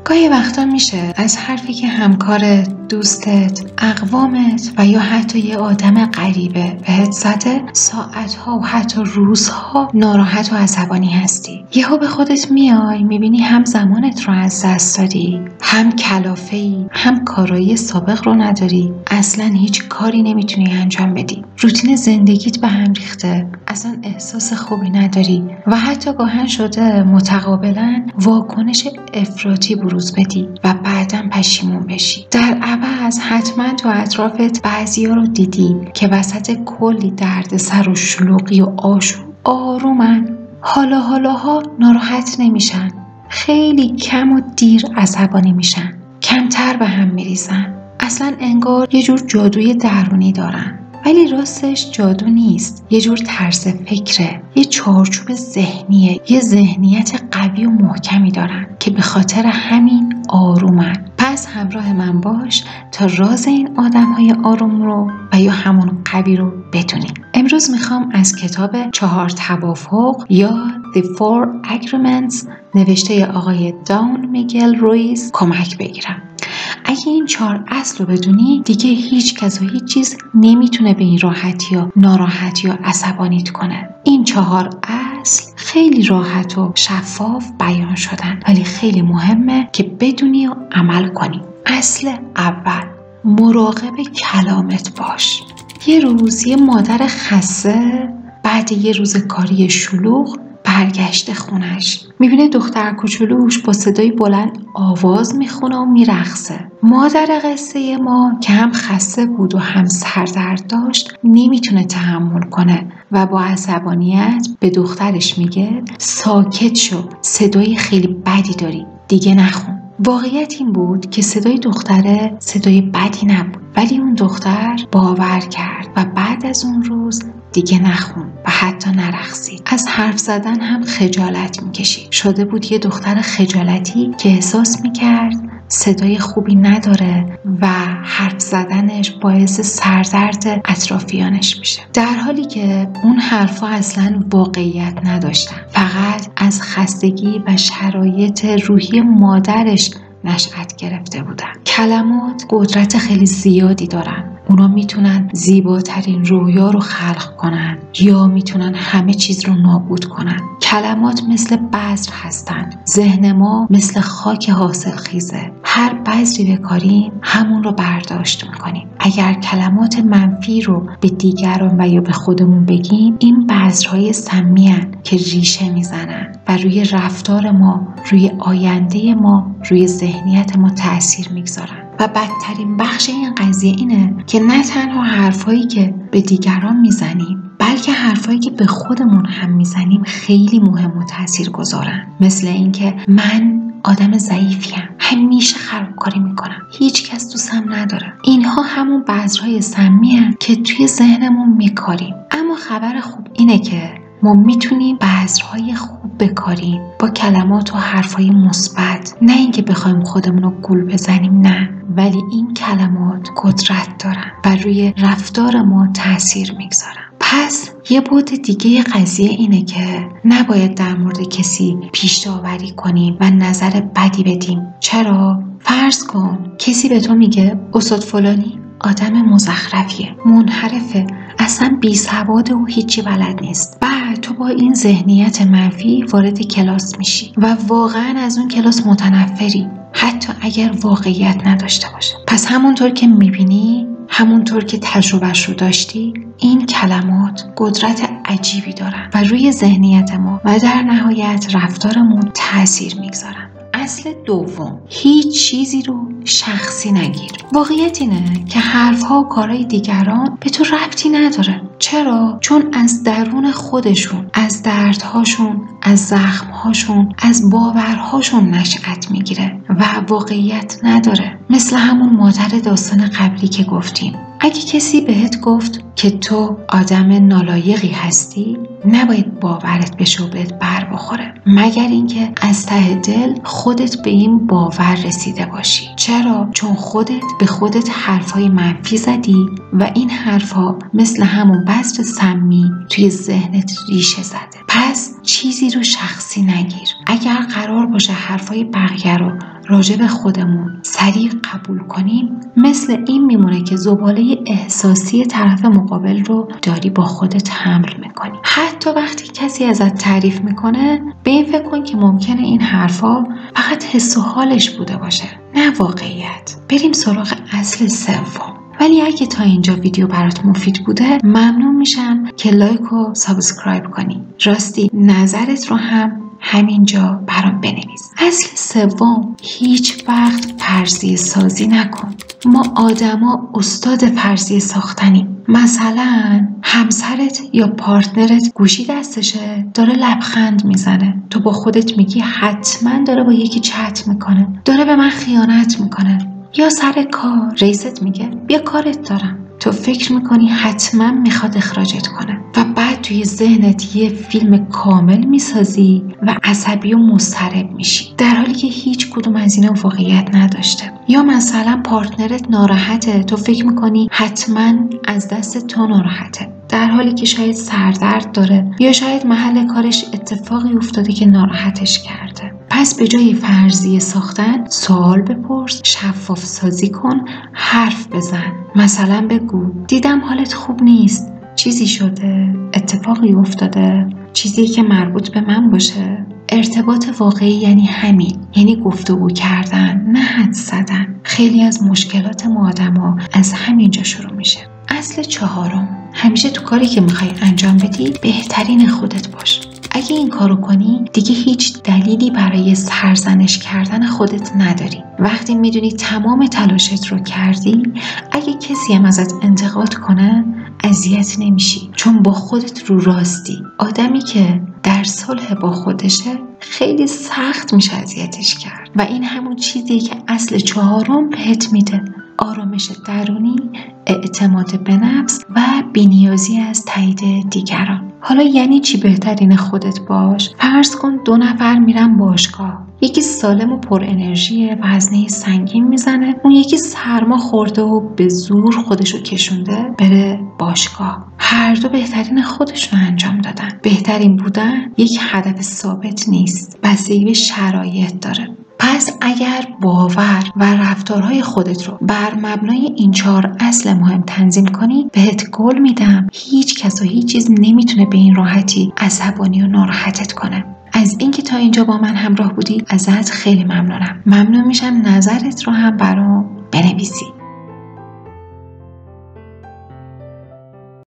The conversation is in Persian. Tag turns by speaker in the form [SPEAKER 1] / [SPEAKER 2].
[SPEAKER 1] گاهی وقتا میشه از حرفی که همکارت، دوستت، اقوامت و یا حتی یه آدم غریبه بهت زده ساعتها و حتی روزها ناراحت و عصبانی هستی. یهو به خودت میای میبینی هم زمانت رو از دست دادی، هم کلافه‌ای، هم کارایی سابق رو نداری، اصلا هیچ کاری نمیتونی انجام بدی، روتین زندگیت به هم ریخته، اصلا احساس خوبی نداری و حتی گاهن شده متقابلا واکنش افراطی بروز بدی و بعداً پشیمون بشی. در عوض حتما تو اطرافت بعضیا رو دیدی که وسط کلی دردسر و شلوغی و آشوب آرومن، حالاها ناراحت نمیشن، خیلی کم و دیر عصبانی میشن، کمتر به هم میریزن، اصلا انگار یه جور جادوی درونی دارن. ولی راستش جادو نیست، یه جور طرز فکره، یه چارچوب ذهنیه، یه ذهنیت قوی و محکمی دارن که به خاطر همین آرومن. پس همراه من باش تا راز این آدم‌های آروم رو و یا همون قوی رو بدونی. امروز میخوام از کتاب 4 توافق یا The Four Agreements نوشته آقای دان میگل رویز کمک بگیرم. اگه این 4 اصل رو بدونی دیگه هیچ کس و هیچ چیز نمیتونه به این راحتی یا ناراحتی یا عصبانیت کنه. این 4 اصل خیلی راحت و شفاف بیان شدن ولی خیلی مهمه که بدونی و عمل کنی. اصل اول، مراقب کلامت باش. یه روز یه مادر خسته بعد یه روز کاری شلوغ برگشته خونش، میبینه دختر کوچولوش با صدای بلند آواز میخونه و میرقصه. مادر قصه ما که هم خسته بود و هم سردرد داشت نمیتونه تحمل کنه و با عصبانیت به دخترش میگه ساکت شو، صدای خیلی بدی داری، دیگه نخون. واقعیت این بود که صدای دختره صدای بدی نبود ولی اون دختر باور کرد و بعد از اون روز دیگه نخون و حتی نرقصید. از حرف زدن هم خجالت میکشید. شده بود یه دختر خجالتی که احساس میکرد صدای خوبی نداره و حرف زدنش باعث سردرد اطرافیانش میشه، در حالی که اون حرفا اصلا واقعیت نداشتن، فقط از خستگی و شرایط روحی مادرش نشأت گرفته بودن. کلمات قدرت خیلی زیادی دارن. اونا میتونن زیباترین رویا رو خلق کنن یا میتونن همه چیز رو نابود کنن. کلمات مثل بذر هستن. ذهن ما مثل خاک حاصل خیزه. هر بذری بکاریم همون رو برداشت میکنیم. اگر کلمات منفی رو به دیگران و یا به خودمون بگیم این بذرهای سمی هن که ریشه میزنن و روی رفتار ما، روی آینده ما، روی ذهنیت ما تأثیر میگذارن. و بدترین بخش این قضیه اینه که نه تنها حرفایی که به دیگران میزنیم بلکه حرفایی که به خودمون هم میزنیم خیلی مهم و تأثیر گذارن. مثل اینکه من آدم ضعیفیم، همیشه خرابکاری میکنم، هیچ کس دوستم نداره. اینها همون بذرهای سمی هستن که توی ذهنمون میکاریم. اما خبر خوب اینه که ما میتونیم بذرهای خوب بکاریم با کلمات و حرفای مثبت، نه اینکه بخوایم خودمون رو گول بزنیم، نه، ولی این کلمات قدرت دارن و روی رفتار ما تأثیر میگذارن. پس یه بعد دیگه قضیه اینه که نباید در مورد کسی پیش داوری کنیم و نظر بدی بدیم. چرا؟ فرض کن کسی به تو میگه استاد فلانی آدم مزخرفیه، منحرفه، اصلا بی‌سواده و هیچی بلد نیست. بعد تو با این ذهنیت منفی وارد کلاس میشی و واقعا از اون کلاس متنفری، حتی اگر واقعیت نداشته باشه. پس همونطور که میبینی، همونطور که تجربهش رو داشتی، این کلمات قدرت عجیبی دارن و روی ذهنیت ما و در نهایت رفتارمون تأثیر میگذارن. اصل دوم، هیچ چیزی رو شخصی نگیر. واقعیت اینه که حرفها و کارهای دیگران به تو ربطی نداره. چرا؟ چون از درون خودشون، از دردهاشون، از زخمهاشون، از باورهاشون نشأت میگیره و واقعیت نداره. مثل همون مادر داستان قبلی که گفتیم. اگه کسی بهت گفت که تو آدم نالایقی هستی، نباید باورت بشه و بهت بر بخوره، مگر اینکه از ته دل خودت به این باور رسیده باشی. چرا؟ چون خودت به خودت حرفای منفی زدی و این حرفا مثل همون بذر سمی توی ذهنت ریشه زده. پس چیزی رو شخصی نگیر. اگر قرار باشه حرفای بقیه رو راجع به خودمون سریع قبول کنیم، مثل این میمونه که زباله احساسی طرف مقابل رو داری با خودت حمل میکنی. حتی وقتی کسی ازت تعریف میکنه، به این فکر کن که ممکنه این حرفا فقط حس و حالش بوده باشه، نه واقعیت. بریم سراغ اصل سوم. ولی اگه تا اینجا ویدیو برات مفید بوده، ممنون میشم که لایک و سابسکرایب کنی. راستی نظرت رو هم همینجا برام بنویس. اصل سوم، هیچ وقت فرضیه سازی نکن. ما آدما استاد فرضیه ساختنیم. مثلا همسرت یا پارتنرت گوشی دستشه، داره لبخند میزنه، تو با خودت میگی حتما داره با یکی چت میکنه، داره به من خیانت میکنه. یا سر کار رئیست میگه بیا کارت دارم، تو فکر میکنی حتما میخواد اخراجت کنه و بعد توی ذهنت یه فیلم کامل میسازی و عصبی و مضطرب میشی، در حالی که هیچ کدوم از اینا واقعیت نداشته. یا مثلا پارتنرت ناراحته، تو فکر میکنی حتما از دست تو ناراحته، در حالی که شاید سردرد داره یا شاید محل کارش اتفاقی افتاده که ناراحتش کرده. پس به جای فرضیه ساختن، سوال بپرس، شفاف سازی کن، حرف بزن. مثلا بگو دیدم حالت خوب نیست، چیزی شده؟ اتفاقی افتاده؟ چیزی که مربوط به من باشه؟ ارتباط واقعی یعنی همین، یعنی گفتگو کردن، نه حدس زدن. خیلی از مشکلات ما آدما از همینجا شروع میشه. اصل چهارم، همیشه تو کاری که میخوای انجام بدی بهترین خودت باش. اگه این کارو کنی دیگه هیچ دلیلی برای سرزنش کردن خودت نداری. وقتی میدونی تمام تلاشت رو کردی، اگه کسی هم ازت انتقاد کنه اذیت نمیشی، چون با خودت رو راستی. آدمی که در صلح با خودشه خیلی سخت میشه اذیتش کرد و این همون چیزیه که اصل چهارم بهت میده: آرامش درونی، اعتماد به نفس و بی‌نیازی از تایید دیگران. حالا یعنی چی بهترین خودت باش؟ فرض کن 2 نفر میرن باشگاه، یکی سالم و پر انرژیه، وزنه سنگین میزنه، اون یکی سرما خورده و به زور خودشو کشونده بره باشگاه. هر دو بهترین خودشون انجام دادن. بهترین بودن یک هدف ثابت نیست، بستگی به شرایط داره. پس اگر باور و رفتارهای خودت رو بر مبنای این 4 اصل مهم تنظیم کنی، بهت قول میدم هیچ کس و هیچ چیز نمیتونه به این راحتی عصبانی و ناراحتت کنه. از اینکه تا اینجا با من همراه بودی ازت خیلی ممنونم. ممنون میشم نظرت رو هم برام بنویسی.